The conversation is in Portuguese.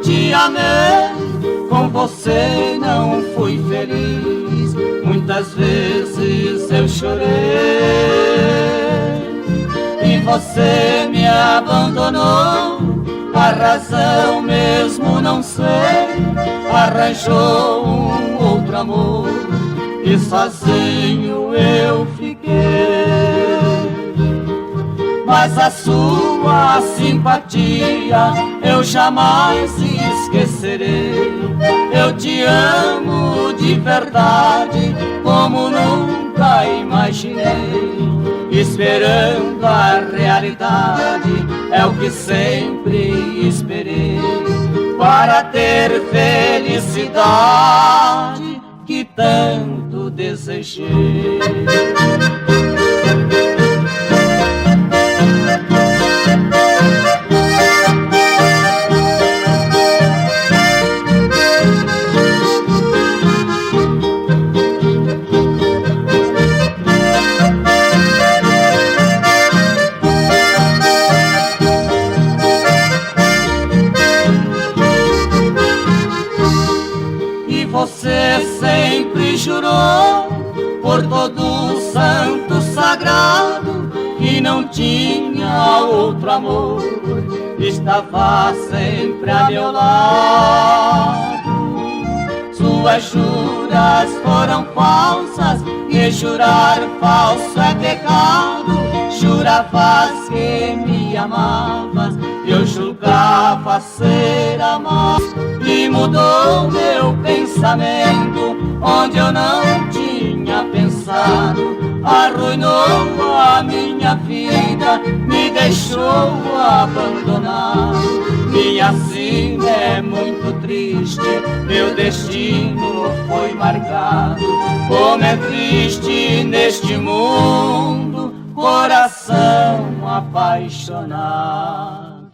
te amei, com você não fui feliz. Muitas vezes eu chorei e você me abandonou. A razão mesmo não sei, arranjou um outro amor e sozinho eu fiquei. Mas a sua simpatia eu jamais esquecerei. Eu te amo de verdade como nunca imaginei. Esperando a realidade é o que sempre esperei, para ter felicidade que tanto desejei. Você sempre jurou por todo santo sagrado que não tinha outro amor, estava sempre a meu lado. Suas juras foram falsas e jurar falso é pecado. Juravas que me amavas, eu julgava ser amado. E mudou meu pensamento, onde eu não tinha pensado. Arruinou a minha vida, me deixou abandonado. E assim é muito triste, meu destino foi marcado. Como é triste neste mundo, coração apaixonado.